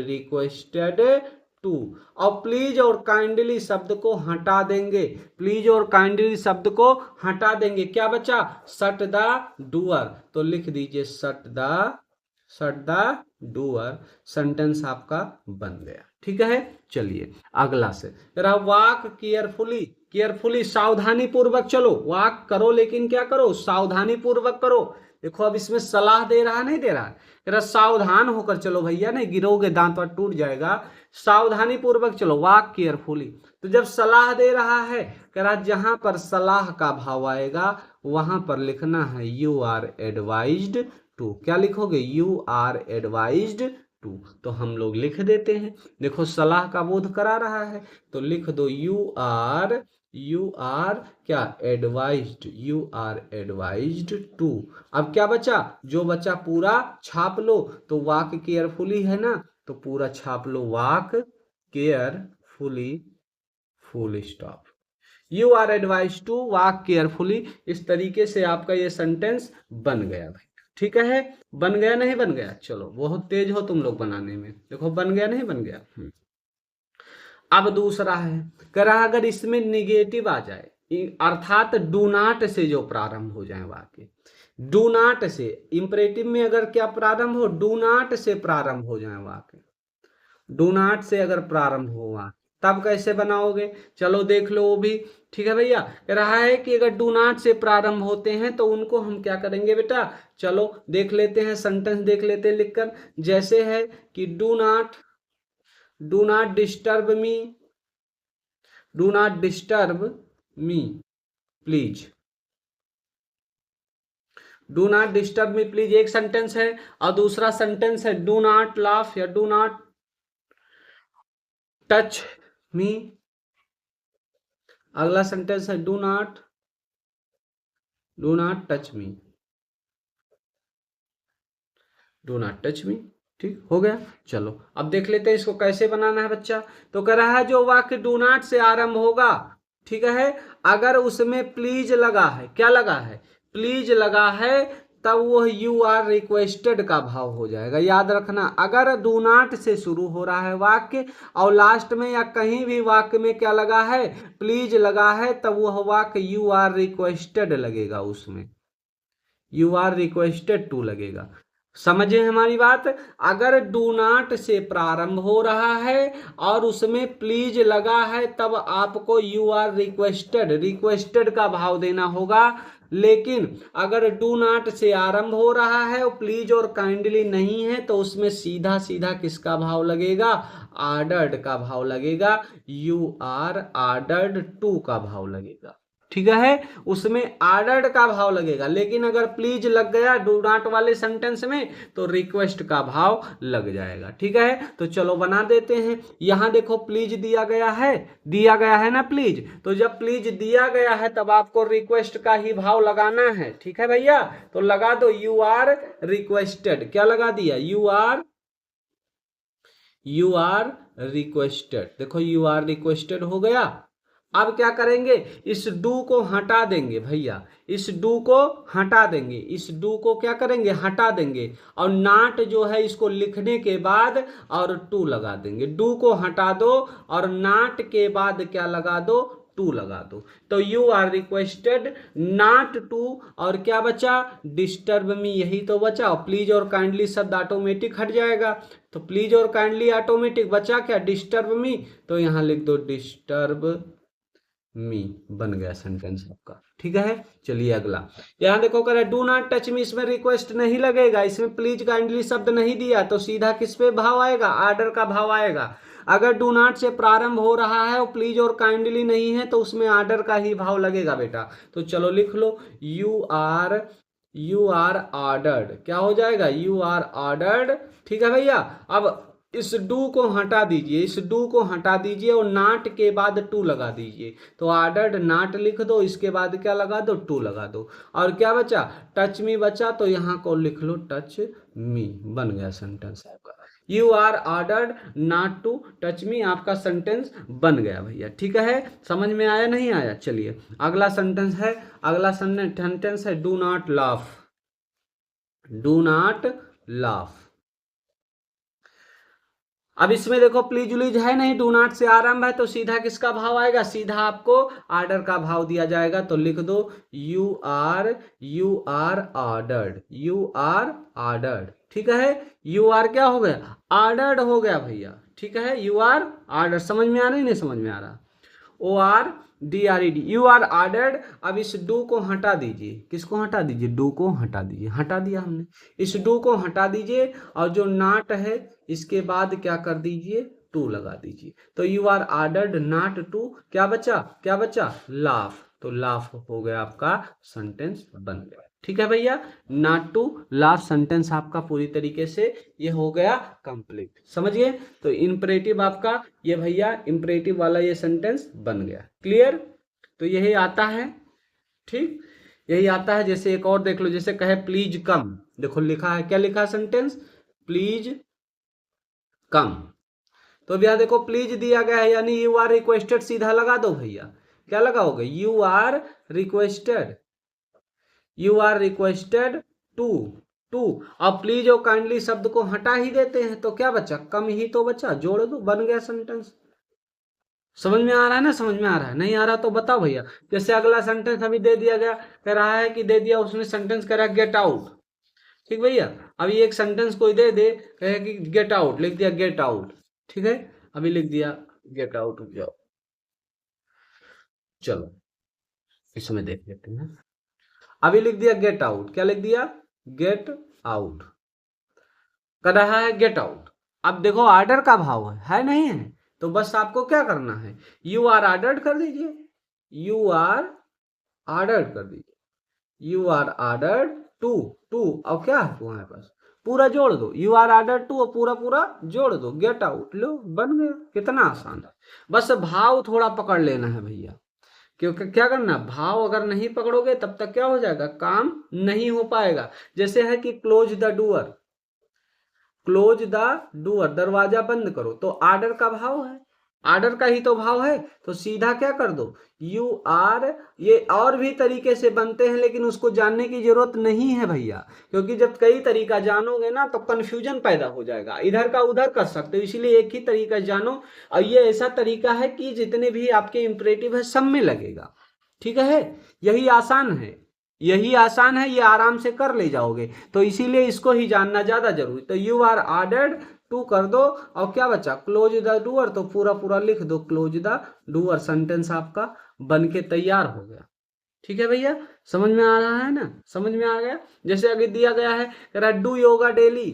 रिक्वेस्टेड टू, और प्लीज और काइंडली शब्द को हटा देंगे, प्लीज और काइंडली शब्द को हटा देंगे। क्या बचा? Shut the door. तो लिख दीजिए शट द डोर, सेंटेंस आपका बन गया, ठीक है। चलिए अगला से जरा, वॉक केयरफुली, सावधानी पूर्वक चलो। वॉक करो, लेकिन क्या करो? सावधानी पूर्वक करो। देखो अब इसमें सलाह दे रहा नहीं दे रहा है, जरा सावधान होकर चलो भैया, नहीं गिरोगे दांत वांत टूट जाएगा। सावधानी पूर्वक चलो, वॉक केयरफुली। तो जब सलाह दे रहा है, कह रहा जहां पर सलाह का भाव आएगा वहां पर लिखना है यू आर एडवाइज्ड टू। क्या लिखोगे? You are advised to. तो हम लोग लिख देते हैं। देखो सलाह का बोध करा रहा है, तो लिख दो यू आर क्या? Advised to. अब क्या बचा? जो बचा पूरा छाप लो। तो वॉक केयरफुली है ना, तो पूरा छाप लो, walk carefully, full stop. You are advise to walk carefully. इस तरीके से आपका ये सेंटेंस बन गया भाई। ठीक है, बन गया नहीं बन गया? चलो बहुत तेज हो तुम लोग बनाने में, देखो बन गया नहीं बन गया। अब दूसरा है, कह रहा अगर इसमें निगेटिव आ जाए, अर्थात डू नॉट से जो प्रारंभ हो जाए वाक्य, डू नॉट से, इंपरेटिव में अगर क्या प्रारंभ हो, डू नॉट से प्रारंभ हो जाए वाक्य, डू नॉट से अगर प्रारंभ हुआ तब कैसे बनाओगे? चलो देख लो वो भी। ठीक है भैया, कह रहा है कि अगर डू नॉट से प्रारंभ होते हैं तो उनको हम क्या करेंगे बेटा, चलो देख लेते हैं, सेंटेंस देख लेते हैं लिखकर। जैसे है कि do not disturb me, do not disturb me please, do not disturb me please एक सेंटेंस है। और दूसरा सेंटेंस है डू नॉट लाफ या डू नॉट टच मी। अगला सेंटेंस है do not touch me, do not touch me. ठीक हो गया। चलो अब देख लेते हैं इसको कैसे बनाना है बच्चा। तो कह रहा है जो वाक्य डू नॉट से आरंभ होगा, ठीक है, अगर उसमें प्लीज लगा है, क्या लगा है, प्लीज लगा है, तब वह यू आर रिक्वेस्टेड का भाव हो जाएगा। याद रखना, अगर डू नॉट से शुरू हो रहा है वाक्य और लास्ट में या कहीं भी वाक्य में क्या लगा है, प्लीज लगा है, तब वह वाक्य यू आर रिक्वेस्टेड लगेगा, उसमें यू आर रिक्वेस्टेड टू लगेगा। समझे हमारी बात? अगर डू नॉट से प्रारंभ हो रहा है और उसमें प्लीज लगा है, तब आपको यू आर रिक्वेस्टेड का भाव देना होगा। लेकिन अगर डू नॉट से आरंभ हो रहा है और प्लीज और काइंडली नहीं है, तो उसमें सीधा सीधा किसका भाव लगेगा, ऑर्डर्ड का भाव लगेगा, यू आर ऑर्डर्ड टू का भाव लगेगा। ठीक है, उसमें ऑर्डर्ड का भाव लगेगा। लेकिन अगर प्लीज लग गया डू नॉट वाले सेंटेंस में, तो रिक्वेस्ट का भाव लग जाएगा। ठीक है, तो चलो बना देते हैं। यहां देखो प्लीज दिया गया है ना प्लीज। तो जब प्लीज दिया गया है तब आपको रिक्वेस्ट का ही भाव लगाना है। ठीक है भैया, तो लगा दो यू आर रिक्वेस्टेड। क्या लगा दिया, यू आर रिक्वेस्टेड। देखो यू आर रिक्वेस्टेड हो गया। अब क्या करेंगे, इस डू को हटा देंगे भैया, इस डू को हटा देंगे, इस डू को क्या करेंगे, हटा देंगे। और नॉट जो है इसको लिखने के बाद और टू लगा देंगे। डू को हटा दो और नॉट के बाद क्या लगा दो, टू लगा दो। तो you are requested not to, और क्या बचा, डिस्टर्ब मी, यही तो बचा। और प्लीज और काइंडली शब्द ऑटोमेटिक हट जाएगा। तो प्लीज और काइंडली ऑटोमेटिक बचा क्या, डिस्टर्ब मी। तो यहां लिख दो डिस्टर्ब मी, बन गया सेंटेंस आपका। ठीक है, चलिए अगला। यहां देखो कर डू नॉट टच मी, इसमें रिक्वेस्ट नहीं लगेगा, इसमें प्लीज काइंडली शब्द नहीं दिया, तो सीधा किस पे भाव आएगा, ऑर्डर का भाव आएगा। अगर डू नॉट से प्रारंभ हो रहा है और प्लीज और काइंडली नहीं है, तो उसमें ऑर्डर का ही भाव लगेगा बेटा। तो चलो लिख लो यू आर ऑर्डर्ड, क्या हो जाएगा, यू आर ऑर्डर्ड। ठीक है भैया, अब इस डू को हटा दीजिए, इस डू को हटा दीजिए और नॉट के बाद टू लगा दीजिए। तो ऑर्डर्ड नॉट लिख दो, इसके बाद क्या लगा दो, टू लगा दो। और क्या बचा, टच मी बचा, तो यहां को लिख लो टच मी, बन गया सेंटेंस आपका। You are ordered not to touch me, आपका सेंटेंस बन गया भैया। ठीक है, समझ में आया नहीं आया? चलिए अगला सेंटेंस है, अगला सेंटेंस है do not laugh, do not laugh. अब इसमें देखो प्लीज उलीज है नहीं, डू नॉट से आरंभ है, तो सीधा किसका भाव आएगा, सीधा आपको ऑर्डर का भाव दिया जाएगा। तो लिख दो you are ordered, you are ordered. ठीक है, यू आर क्या हो गया, ऑर्डर्ड हो गया भैया। ठीक है, यू आर ऑर्डर, समझ में आ रहा है नहीं समझ में आ रहा, O R D R E D, you are ordered. अब इस डू को हटा दीजिए, किसको हटा दीजिए, डू को हटा दीजिए, हटा दिया हमने। इस डू को हटा दीजिए और जो नॉट है इसके बाद क्या कर दीजिए, टू लगा दीजिए। तो you are ordered not to, क्या बचा, क्या बचा, लाफ। तो लाफ हो गया आपका सेंटेंस बन गया। ठीक है भैया, नॉट टू लास्ट सेंटेंस आपका पूरी तरीके से ये हो गया कंप्लीट, समझिए। तो इंपरेटिव आपका ये भैया इंपरेटिव वाला ये सेंटेंस बन गया। क्लियर? तो यही आता है, ठीक, यही आता है। जैसे एक और देख लो, जैसे कहे प्लीज कम, देखो लिखा है, क्या लिखा है सेंटेंस, प्लीज कम। तो भैया देखो प्लीज दिया गया है, यानी यू आर रिक्वेस्टेड सीधा लगा दो भैया। क्या लगाओगे, you are requested, you are requested to, to. अब प्लीज और काइंडली शब्द को हटा ही देते हैं तो क्या बचा, कम ही तो बचा, जोड़ दो, बन गया सेंटेंस। समझ में आ रहा है ना, समझ में आ रहा है, नहीं आ रहा तो बताओ भैया। जैसे अगला सेंटेंस अभी दे दिया गया, कह रहा है कि दे दिया उसने सेंटेंस, कह रहा है गेट आउट। ठीक भैया, अभी एक सेंटेंस कोई दे दे, कहे कि गेट आउट, लिख दिया गेट आउट। ठीक है, अभी लिख दिया गेट आउट, जाओ। चलो इसमें देख लेते हैं। अभी लिख दिया गेट आउट, क्या लिख दिया, गेट आउट, कर रहा है गेट आउट। अब देखो आर्डर का भाव है नहीं है, तो बस आपको क्या करना है, यू आर ऑर्डर्ड कर दीजिए, यू आर ऑर्डर्ड कर दीजिए, you are ordered to, to और क्या है तुम्हारे पास, पूरा जोड़ दो, यू आर ऑर्डर्ड टू और पूरा पूरा जोड़ दो, गेट आउट, लो बन गया, कितना आसान है। बस भाव थोड़ा पकड़ लेना है भैया, क्योंकि क्या करना, भाव अगर नहीं पकड़ोगे तब तक क्या हो जाएगा, काम नहीं हो पाएगा। जैसे है कि close the door, close the door, दरवाजा बंद करो, तो आर्डर का भाव है, आर्डर का ही तो भाव है, तो सीधा क्या कर दो, यू आर। ये और भी तरीके से बनते हैं लेकिन उसको जानने की जरूरत नहीं है भैया, क्योंकि जब कई तरीका जानोगे ना तो कंफ्यूजन पैदा हो जाएगा, इधर का उधर कर सकते हो, इसीलिए एक ही तरीका जानो। और ये ऐसा तरीका है कि जितने भी आपके इंपरेटिव है सब में लगेगा। ठीक है, यही आसान है, यही आसान है, ये आराम से कर ले जाओगे, तो इसीलिए इसको ही जानना ज्यादा जरूरी। तो यू आर ऑर्डर्ड टू कर दो, और क्या बचा, क्लोज द डोर, तो पूरा पूरा लिख दो क्लोज द डोर, सेंटेंस आपका बन के तैयार हो गया। ठीक है भैया, समझ में आ रहा है ना, समझ में आ गया। जैसे आगे दिया गया है, कह रहा do yoga daily,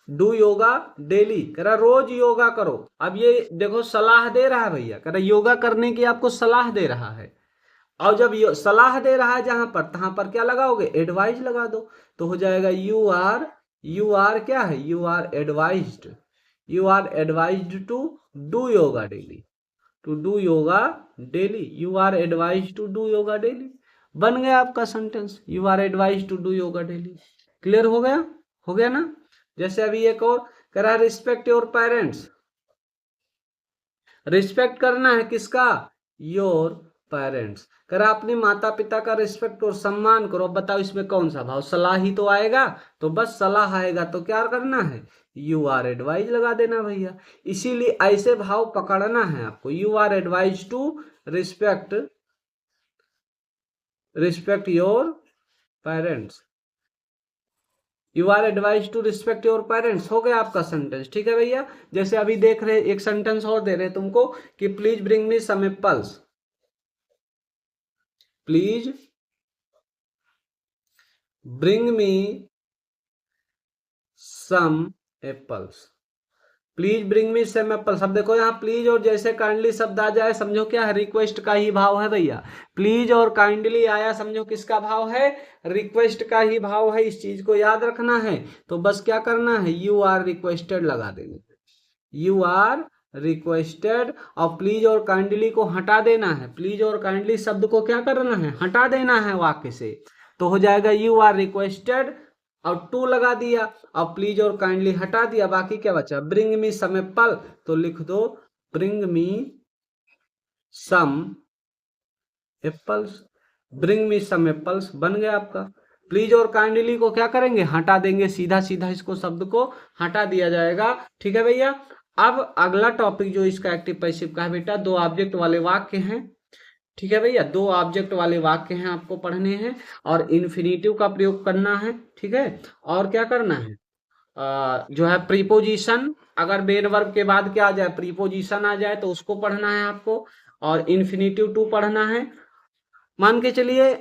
do yoga daily, कह रहा रोज योगा करो। अब ये देखो सलाह दे रहा है भैया, कह रहा योगा करने की आपको सलाह दे रहा है, और जब सलाह दे रहा है जहां पर, तहां पर क्या लगाओगे, एडवाइज लगा दो, तो हो जाएगा यू आर, यू आर क्या है, you are advised, you are advised to do yoga daily, to do yoga daily, you are advise to do yoga daily, बन गया आपका सेंटेंस, you are advise to do yoga daily. Clear हो गया, हो गया ना। जैसे अभी एक और कह रहा है रिस्पेक्ट योर पेरेंट्स, रिस्पेक्ट करना है किसका, योर पेरेंट्स, कर अपने माता पिता का रिस्पेक्ट और सम्मान करो। बताओ इसमें कौन सा भाव, सलाह ही तो आएगा, तो बस सलाह आएगा तो क्या करना है, यू आर एडवाइज लगा देना भैया। इसीलिए ऐसे भाव पकड़ना है आपको, you are advise to respect, respect your parents, you are advise to respect your parents, हो गया आपका सेंटेंस। ठीक है भैया, जैसे अभी देख रहे एक सेंटेंस और दे रहे तुमको कि please bring me some apples, please bring me some apples, please bring me some apples. अब देखो यहाँ प्लीज और जैसे काइंडली शब्द आ जाए समझो क्या है, रिक्वेस्ट का ही भाव है भैया। प्लीज और काइंडली आया समझो किसका भाव है, रिक्वेस्ट का ही भाव है, इस चीज को याद रखना है। तो बस क्या करना है, यू आर रिक्वेस्टेड लगा देंगे, यू आर रिक्वेस्टेड, और प्लीज और काइंडली को हटा देना है, प्लीज और काइंडली शब्द को क्या करना है, हटा देना है वाक्य से, तो हो जाएगा यू आर रिक्वेस्टेड और टू लगा दिया, और प्लीज और काइंडली हटा दिया, बाकी क्या बचा, ब्रिंग मी सम एप्पल, तो लिख दो bring me some apples, bring me some apples, बन गया आपका। प्लीज और काइंडली को क्या करेंगे, हटा देंगे, सीधा सीधा इसको शब्द को हटा दिया जाएगा। ठीक है भैया, अब अगला टॉपिक जो इसका एक्टिव पैसिव का है बेटा, दो ऑब्जेक्ट वाले वाक्य हैं। ठीक है भैया, दो ऑब्जेक्ट वाले वाक्य हैं आपको पढ़ने हैं, और इन्फिनेटिव का प्रयोग करना है। ठीक है, और क्या करना है, जो है प्रीपोजिशन, अगर मेन वर्ब के बाद क्या आ जाए, प्रीपोजिशन आ जाए तो उसको पढ़ना है आपको, और इन्फिनेटिव टू पढ़ना है। मान के चलिए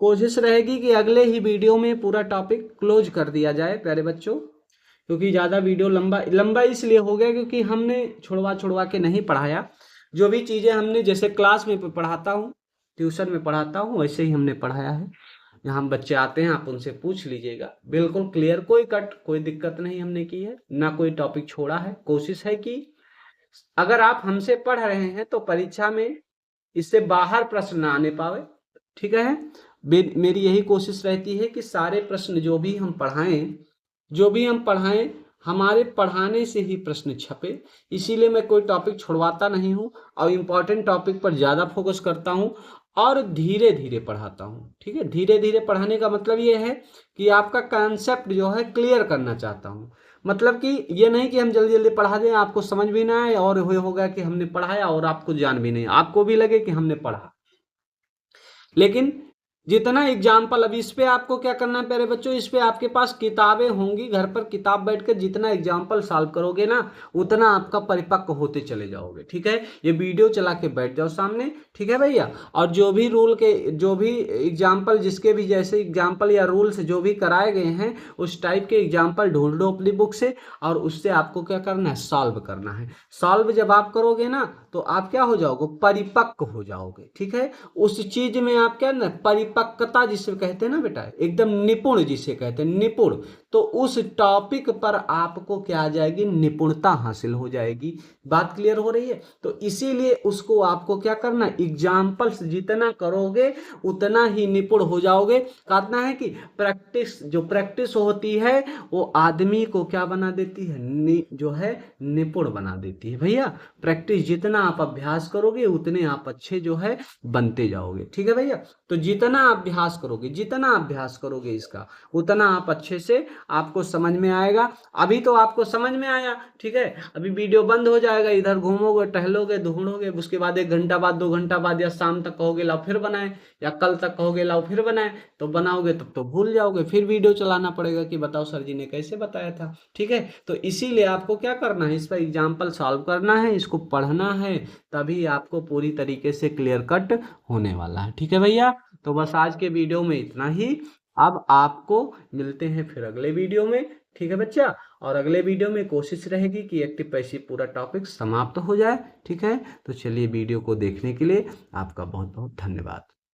कोशिश रहेगी कि अगले ही वीडियो में पूरा टॉपिक क्लोज कर दिया जाए प्यारे बच्चों, क्योंकि ज़्यादा वीडियो लंबा इसलिए हो गया क्योंकि हमने छुड़वा के नहीं पढ़ाया। जो भी चीज़ें हमने जैसे क्लास में पढ़ाता हूँ, ट्यूशन में पढ़ाता हूँ, वैसे ही हमने पढ़ाया है। यहाँ बच्चे आते हैं, आप उनसे पूछ लीजिएगा, बिल्कुल क्लियर, कोई कट कोई दिक्कत नहीं हमने की है, ना कोई टॉपिक छोड़ा है। कोशिश है कि अगर आप हमसे पढ़ रहे हैं तो परीक्षा में इससे बाहर प्रश्न ना आने पावे। ठीक है, मेरी यही कोशिश रहती है कि सारे प्रश्न जो भी हम पढ़ाएं हमारे पढ़ाने से ही प्रश्न छपे, इसीलिए मैं कोई टॉपिक छुड़वाता नहीं हूँ और इम्पोर्टेंट टॉपिक पर ज़्यादा फोकस करता हूँ और धीरे धीरे पढ़ाता हूँ। ठीक है, धीरे धीरे पढ़ाने का मतलब ये है कि आपका कंसेप्ट जो है क्लियर करना चाहता हूँ। मतलब कि ये नहीं कि हम जल्दी जल्दी पढ़ा दें, आपको समझ भी ना आए और ये हो गया कि हमने पढ़ाया और आपको जान भी नहीं, आपको भी लगे कि हमने पढ़ा। लेकिन जितना एग्जाम्पल, अब इस पे आपको क्या करना है प्यारे बच्चों, इस पे आपके पास किताबें होंगी, घर पर किताब बैठ कर जितना एग्जाम्पल सॉल्व करोगे ना उतना आपका परिपक्व होते चले जाओगे। ठीक है, ये वीडियो चला के बैठ जाओ सामने। ठीक है भैया, और जो भी रूल के, जो भी एग्जाम्पल, जिसके भी जैसे एग्जाम्पल या रूल्स जो भी कराए गए हैं उस टाइप के एग्जाम्पल ढूंढो अपनी बुक से और उससे आपको क्या करना है, सॉल्व करना है। सॉल्व जब आप करोगे ना तो आप क्या हो जाओगे, परिपक्व हो जाओगे। ठीक है, उस चीज में आप क्या ना, परिपक्वता जिसे कहते हैं ना बेटा, एकदम निपुण जिसे कहते हैं, निपुण, तो उस टॉपिक पर आपको क्या आ जाएगी, निपुणता हासिल हो जाएगी। बात क्लियर हो रही है? तो इसीलिए उसको आपको क्या करना, एग्जाम्पल्स जितना करोगे उतना ही निपुण हो जाओगे। कहना है कि प्रैक्टिस, जो प्रैक्टिस होती है वो आदमी को क्या बना देती है, जो है निपुण बना देती है भैया। प्रैक्टिस जितना आप अभ्यास करोगे उतने आप अच्छे जो है बनते जाओगे। ठीक है भैया, तो जितना अभ्यास करोगे, जितना अभ्यास करोगे इसका, उतना आप अच्छे से, आपको समझ में आएगा। अभी तो आपको समझ में आया, ठीक है, अभी वीडियो बंद हो जाएगा, इधर घूमोगे, टहलोगे, ढूंढोगे, उसके बाद 1 घंटा बाद, 2 घंटा बाद या शाम तक कहोगे लाओ फिर बनाए, या कल तक कहोगे लाओ फिर बनाए, तो बनाओगे तब तो भूल जाओगे, फिर वीडियो चलाना पड़ेगा कि बताओ सर जी ने कैसे बताया था। ठीक है, तो इसीलिए आपको क्या करना है, इस पर एग्जाम्पल सॉल्व करना है, इसको पढ़ना है, तभी आपको पूरी तरीके से क्लियर कट होने वाला है। ठीक है भैया, तो बस आज के वीडियो में इतना ही। अब आपको मिलते हैं फिर अगले वीडियो में। ठीक है बच्चा, और अगले वीडियो में कोशिश रहेगी कि एक्टिव पैसिव पूरा टॉपिक समाप्त हो जाए। ठीक है, तो चलिए वीडियो को देखने के लिए आपका बहुत बहुत धन्यवाद।